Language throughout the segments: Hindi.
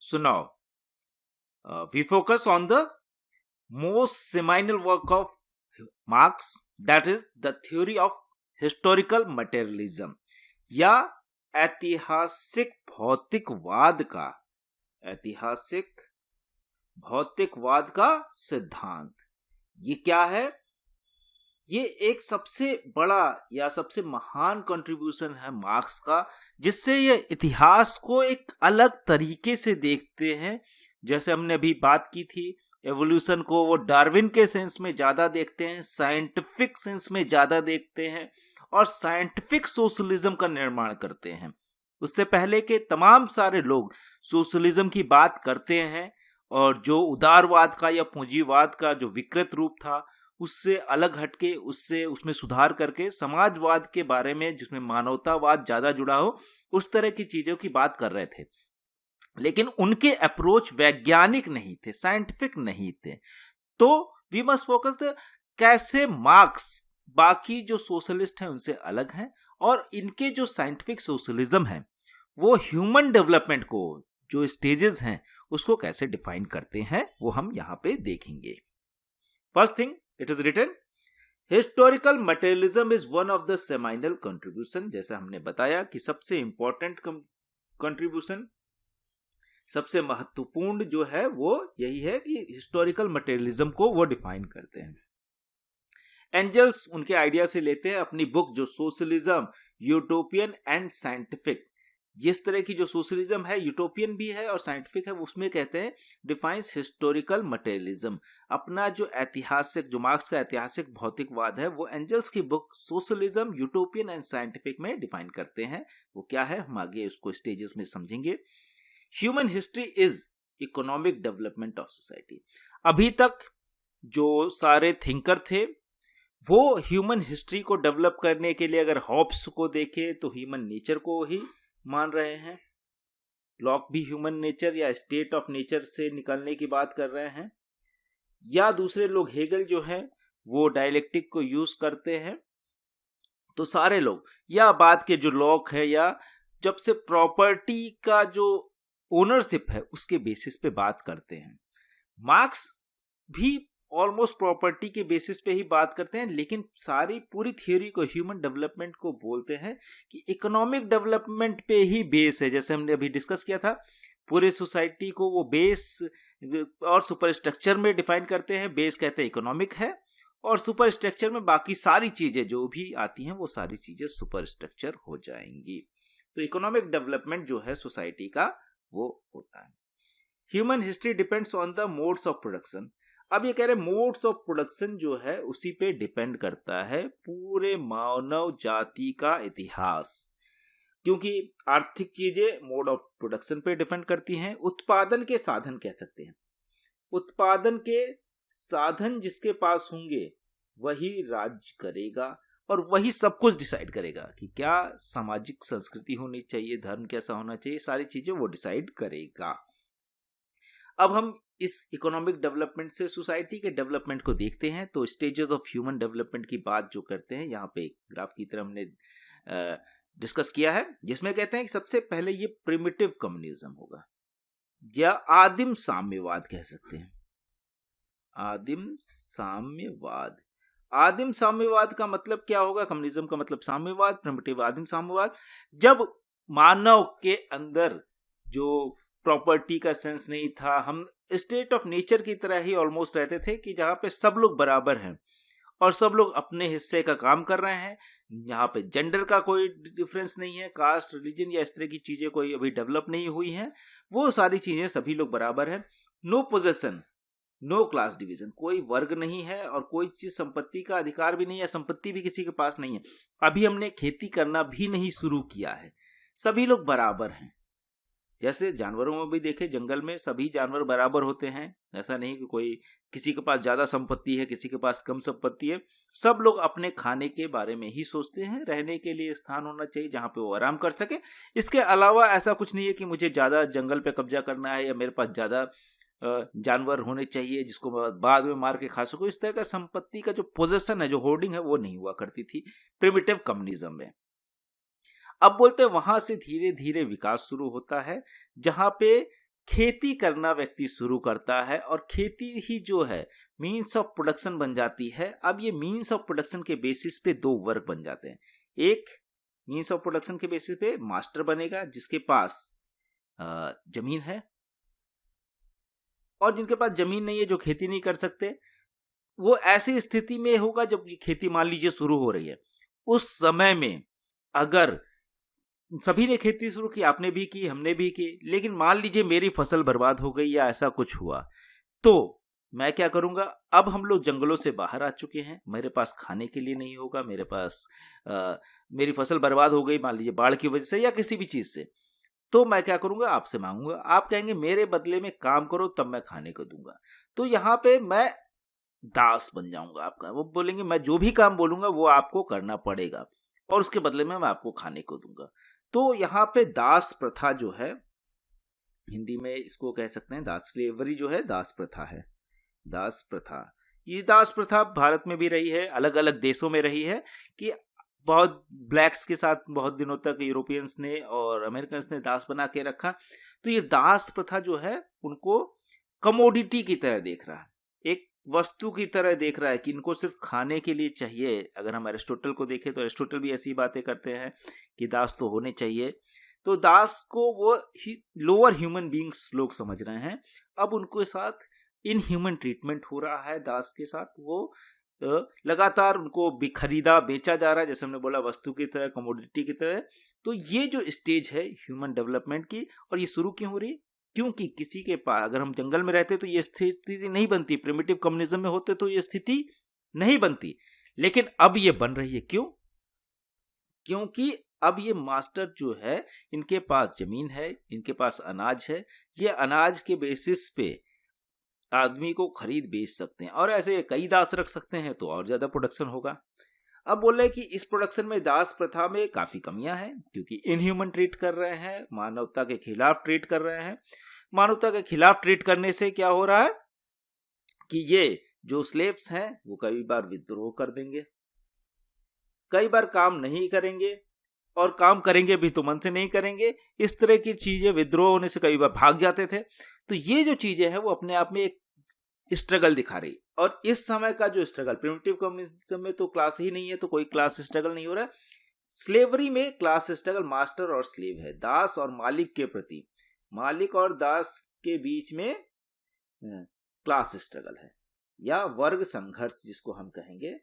So now we focus on the most seminal work of Marx, that is the theory of historical materialism या ऐतिहासिक भौतिकवाद का सिद्धांत। ये क्या है? ये एक सबसे बड़ा या सबसे महान कंट्रीब्यूशन है मार्क्स का, जिससे ये इतिहास को एक अलग तरीके से देखते हैं। जैसे हमने अभी बात की थी, एवोल्यूशन को वो डार्विन के सेंस में ज्यादा देखते हैं, साइंटिफिक सेंस में ज्यादा देखते हैं और साइंटिफिक सोशलिज्म का निर्माण करते हैं। उससे पहले के तमाम सारे लोग सोशलिज्म की बात करते हैं और जो उदारवाद का या पूंजीवाद का जो विकृत रूप था उससे अलग हटके उसमें सुधार करके समाजवाद के बारे में, जिसमें मानवतावाद ज्यादा जुड़ा हो, उस तरह की चीजों की बात कर रहे थे। लेकिन उनके अप्रोच वैज्ञानिक नहीं थे, साइंटिफिक नहीं थे। तो वी मस्ट फोकस कैसे मार्क्स बाकी जो सोशलिस्ट हैं उनसे अलग हैं और इनके जो साइंटिफिक सोशलिज्म है वो ह्यूमन डेवलपमेंट को, जो स्टेजेस हैं उसको कैसे डिफाइन करते हैं, वो हम यहां पे देखेंगे। First thing, it is written historical materialism is one of the seminal contribution. जैसा हमने बताया कि सबसे इंपॉर्टेंट कंट्रीब्यूशन, सबसे महत्वपूर्ण जो है वो यही है कि हिस्टोरिकल मटेरियलिज्म को वो डिफाइन करते हैं। एंजल्स उनके आइडिया से लेते हैं अपनी बुक जो सोशलिज्म यूटोपियन एंड साइंटिफिक। जिस तरह की जो सोशलिज्म है यूटोपियन भी है और साइंटिफिक है, उसमें कहते हैं डिफाइंस हिस्टोरिकल मटेरियलिज्म। अपना जो ऐतिहासिक, जो मार्क्स का ऐतिहासिक भौतिकवाद है वो एंजल्स की book socialism utopian and scientific में डिफाइन करते हैं। वो क्या है हम आगे उसको स्टेजेस में समझेंगे। Human history is economic development of society. अभी तक जो सारे थिंकर थे वो ह्यूमन हिस्ट्री को डेवलप करने के लिए अगर हॉब्स को देखे तो ह्यूमन नेचर को ही मान रहे हैं, लॉक भी ह्यूमन नेचर या स्टेट ऑफ नेचर से निकलने की बात कर रहे हैं, या दूसरे लोग हेगल जो है वो डायलेक्टिक को यूज करते हैं। तो सारे लोग या बाद के जो लॉक है या जब से प्रॉपर्टी का जो ओनरशिप है उसके बेसिस पे बात करते हैं। मार्क्स भी ऑलमोस्ट प्रॉपर्टी के बेसिस पे ही बात करते हैं, लेकिन सारी पूरी थ्योरी को, ह्यूमन डेवलपमेंट को बोलते हैं कि इकोनॉमिक डेवलपमेंट पे ही बेस है। जैसे हमने अभी डिस्कस किया था, पूरे सोसाइटी को वो बेस और सुपर स्ट्रक्चर में डिफाइन करते हैं। बेस कहते हैं इकोनॉमिक है और सुपर स्ट्रक्चर में बाकी सारी चीजें जो भी आती हैं वो सारी चीजें सुपर स्ट्रक्चर हो जाएंगी। तो इकोनॉमिक डेवलपमेंट जो है सोसाइटी का वो होता है। Human history depends on the modes of production. अब ये कह रहे मोड्स ऑफ प्रोडक्शन जो है उसी पे डिपेंड करता है पूरे मानव जाति का इतिहास, क्योंकि आर्थिक चीजें मोड ऑफ प्रोडक्शन पे डिपेंड करती हैं। उत्पादन के साधन कह सकते हैं, उत्पादन के साधन जिसके पास होंगे वही राज्य करेगा और वही सब कुछ डिसाइड करेगा कि क्या सामाजिक संस्कृति होनी चाहिए, धर्म कैसा होना चाहिए, सारी चीजें वो डिसाइड करेगा। अब हम इस इकोनॉमिक डेवलपमेंट से सोसाइटी के डेवलपमेंट को देखते हैं। तो स्टेजेस ऑफ ह्यूमन डेवलपमेंट की बात जो करते हैं यहाँ पे ग्राफ की तरह हमने डिस्कस किया है, जिसमें कहते हैं कि सबसे पहले ये प्रिमिटिव कम्युनिज्म होगा या आदिम साम्यवाद कह सकते हैं। आदिम साम्यवाद, आदिम साम्यवाद का मतलब क्या होगा? कम्युनिज्म का मतलब साम्यवाद, प्रिमिटिव आदिम साम्यवाद। जब मानव के अंदर जो प्रॉपर्टी का सेंस नहीं था, हम स्टेट ऑफ नेचर की तरह ही ऑलमोस्ट रहते थे कि जहां पे सब लोग बराबर हैं और सब लोग अपने हिस्से का काम कर रहे हैं। यहाँ पे जेंडर का कोई डिफरेंस नहीं है, कास्ट, रिलीजन या इस तरह की चीजें कोई अभी डेवलप नहीं हुई हैं। वो सारी चीजें सभी लोग बराबर हैं। No possession, no class division, कोई वर्ग नहीं है और कोई चीज संपत्ति का अधिकार भी नहीं है, संपत्ति भी किसी के पास नहीं है। अभी हमने खेती करना भी नहीं शुरू किया है, सभी लोग बराबर हैं। जैसे जानवरों में भी देखे, जंगल में सभी जानवर बराबर होते हैं, ऐसा नहीं कि कोई किसी के पास ज्यादा संपत्ति है, किसी के पास कम संपत्ति है। सब लोग अपने खाने के बारे में ही सोचते हैं, रहने के लिए स्थान होना चाहिए जहां पे वो आराम कर सके। इसके अलावा ऐसा कुछ नहीं है कि मुझे ज्यादा जंगल पे कब्जा करना है या मेरे पास ज्यादा जानवर होने चाहिए जिसको बाद में मार के खा सको। इस तरह का संपत्ति का जो पोजेशन है, जो होर्डिंग है, वो नहीं हुआ करती थी प्रिमिटिव कम्युनिज्म में। अब बोलते हैं वहां से धीरे धीरे विकास शुरू होता है, जहां पे खेती करना व्यक्ति शुरू करता है और खेती ही जो है मीन्स ऑफ प्रोडक्शन बन जाती है। अब ये मीन्स ऑफ प्रोडक्शन के बेसिस पे दो वर्ग बन जाते हैं। एक मीन्स ऑफ प्रोडक्शन के बेसिस पे मास्टर बनेगा जिसके पास जमीन है, और जिनके पास जमीन नहीं है, जो खेती नहीं कर सकते, वो ऐसी स्थिति में होगा जब ये खेती मान लीजिए शुरू हो रही है। उस समय में अगर सभी ने खेती शुरू की, आपने भी की, हमने भी की, लेकिन मान लीजिए मेरी फसल बर्बाद हो गई या ऐसा कुछ हुआ, तो मैं क्या करूंगा? अब हम लोग जंगलों से बाहर आ चुके हैं, मेरे पास खाने के लिए नहीं होगा, मेरे पास मेरी फसल बर्बाद हो गई मान लीजिए बाढ़ की वजह से या किसी भी चीज से, तो मैं क्या करूंगा? आपसे मांगूंगा, आप कहेंगे मेरे बदले में काम करो तब मैं खाने को दूंगा। तो यहाँ पे मैं दास बन जाऊंगा आपका। वो बोलेंगे मैं जो भी काम बोलूंगा वो आपको करना पड़ेगा और उसके बदले में मैं आपको खाने को दूंगा। तो यहाँ पे दास प्रथा जो है, हिंदी में इसको कह सकते हैं दास स्लेवरी जो है दास प्रथा है। दास प्रथा, ये दास प्रथा भारत में भी रही है, अलग अलग देशों में रही है कि बहुत ब्लैक्स के साथ बहुत दिनों तक यूरोपियंस ने और अमेरिकन्स ने दास बना के रखा। तो ये दास प्रथा जो है उनको कमोडिटी की तरह देख रहा है, एक वस्तु की तरह देख रहा है कि इनको सिर्फ खाने के लिए चाहिए। अगर हम एरिस्टोटल को देखें तो एरिस्टोटल भी ऐसी बातें करते हैं कि दास तो होने चाहिए। तो दास को वो लोअर ह्यूमन बींग्स लोग समझ रहे हैं। अब उनके साथ इनह्यूमन ट्रीटमेंट हो रहा है दास के साथ, वो लगातार उनको खरीदा बेचा जा रहा है, जैसे हमने बोला वस्तु की तरह, कमोडिटी की तरह। तो ये जो स्टेज है ह्यूमन डेवलपमेंट की, और ये शुरू क्यों हो रही है? क्योंकि किसी के पास, अगर हम जंगल में रहते तो ये स्थिति नहीं बनती, प्रिमिटिव कम्युनिज्म में होते तो ये स्थिति नहीं बनती, लेकिन अब ये बन रही है। क्यों? क्योंकि अब ये मास्टर जो है इनके पास जमीन है, इनके पास अनाज है, ये अनाज के बेसिस पे आदमी को खरीद बेच सकते हैं, और ऐसे कई दास रख सकते हैं तो और ज्यादा प्रोडक्शन होगा। अब बोल रहे हैं कि इस प्रोडक्शन में दास प्रथा में काफी कमियां हैं, क्योंकि इनह्यूमन ट्रीट कर रहे हैं, मानवता के खिलाफ ट्रीट कर रहे हैं। मानवता के खिलाफ ट्रीट करने से क्या हो रहा है कि ये जो स्लेव्स हैं वो कई बार विद्रोह कर देंगे, कई बार काम नहीं करेंगे, और काम करेंगे भी तो मन से नहीं करेंगे। इस तरह की चीजें, विद्रोह होने से कई बार भाग जाते थे। तो ये जो चीजें हैं वो अपने आप में एक स्ट्रगल दिखा रही। और इस समय का जो स्ट्रगल, प्रिमिटिव कम्युनिज्म में तो क्लास ही नहीं है, तो कोई क्लास स्ट्रगल नहीं हो रहा है। स्लेवरी में क्लास स्ट्रगल मास्टर और स्लेव है, दास और मालिक के प्रति, मालिक और दास के बीच में क्लास स्ट्रगल है, या वर्ग संघर्ष जिसको हम कहेंगे,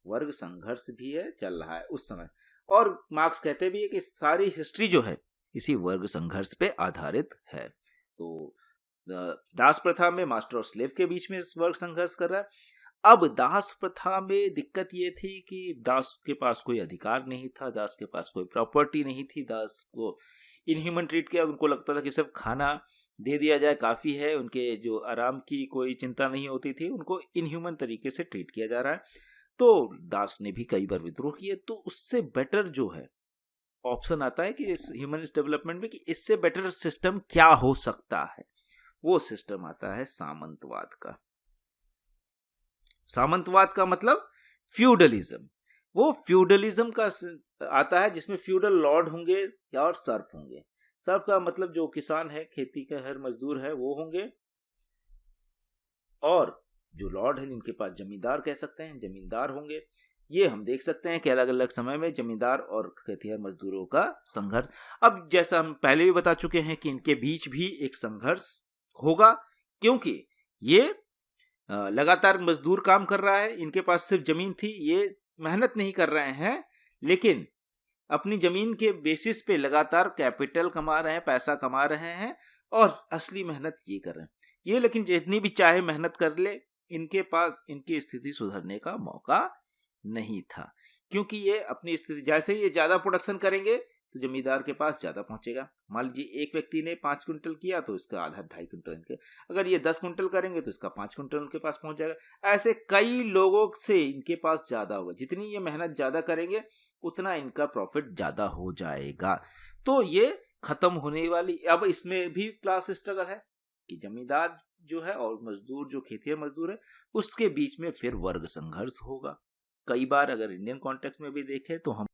वर्ग संघर्ष भी है, चल रहा है उस समय। और मार्क्स कहते भी है कि सारी हिस्ट्री जो है इसी वर्ग संघर्ष पे आधारित है। तो दास प्रथा में मास्टर और स्लेव के बीच में वर्ग संघर्ष कर रहा है। अब दास प्रथा में दिक्कत ये थी कि दास के पास कोई अधिकार नहीं था, दास के पास कोई प्रॉपर्टी नहीं थी, दास को इनह्यूमन ट्रीट किया। उनको लगता था कि सिर्फ खाना दे दिया जाए काफी है, उनके जो आराम की कोई चिंता नहीं होती थी, उनको इनह्यूमन तरीके से ट्रीट किया जा रहा है। तो दास ने भी कई बार विद्रोह किए। तो उससे बेटर जो है ऑप्शन आता है कि इस ह्यूमनिस्ट डेवलपमेंट में कि इससे बेटर सिस्टम क्या हो सकता है, वो सिस्टम आता है सामंतवाद का। सामंतवाद का मतलब फ्यूडलिज्म। वो फ्यूडलिज्म का आता है जिसमें फ्यूडल लॉर्ड होंगे या और सर्फ होंगे। सर्फ का मतलब जो किसान है, खेती के हर मजदूर है, वो होंगे, और जो लॉर्ड है जिनके पास जमींदार कह सकते हैं, जमींदार होंगे। ये हम देख सकते हैं कि अलग अलग समय में जमींदार और खेतिहर मजदूरों का संघर्ष। अब जैसा हम पहले भी बता चुके हैं कि इनके बीच भी एक संघर्ष होगा, क्योंकि ये लगातार मजदूर काम कर रहा है, इनके पास सिर्फ जमीन थी, ये मेहनत नहीं कर रहे हैं, लेकिन अपनी जमीन के बेसिस पे लगातार कैपिटल कमा रहे हैं, पैसा कमा रहे हैं, और असली मेहनत ये कर रहे हैं ये। लेकिन जितनी भी चाहे मेहनत कर ले, इनके पास इनकी स्थिति सुधरने का मौका नहीं था, क्योंकि ये अपनी स्थिति, जैसे ही ये ज्यादा प्रोडक्शन करेंगे तो जमींदार के पास ज्यादा पहुंचेगा। मान लीजिए एक व्यक्ति ने 5 क्विंटल किया तो इसका आधा 2.5 क्विंटल इनके, अगर ये 10 क्विंटल करेंगे तो इसका 5 क्विंटल उनके पास पहुंच जाएगा। ऐसे कई लोगों से इनके पास ज्यादा होगा, जितनी ये मेहनत ज्यादा करेंगे उतना इनका प्रॉफिट ज्यादा हो जाएगा। तो ये खत्म होने वाली। अब इसमें भी क्लास स्ट्रगल है कि जमींदार जो है और मजदूर, जो खेतिहर मजदूर है, उसके बीच में फिर वर्ग संघर्ष होगा। कई बार अगर इंडियन कॉन्टेक्स्ट में भी देखें तो हम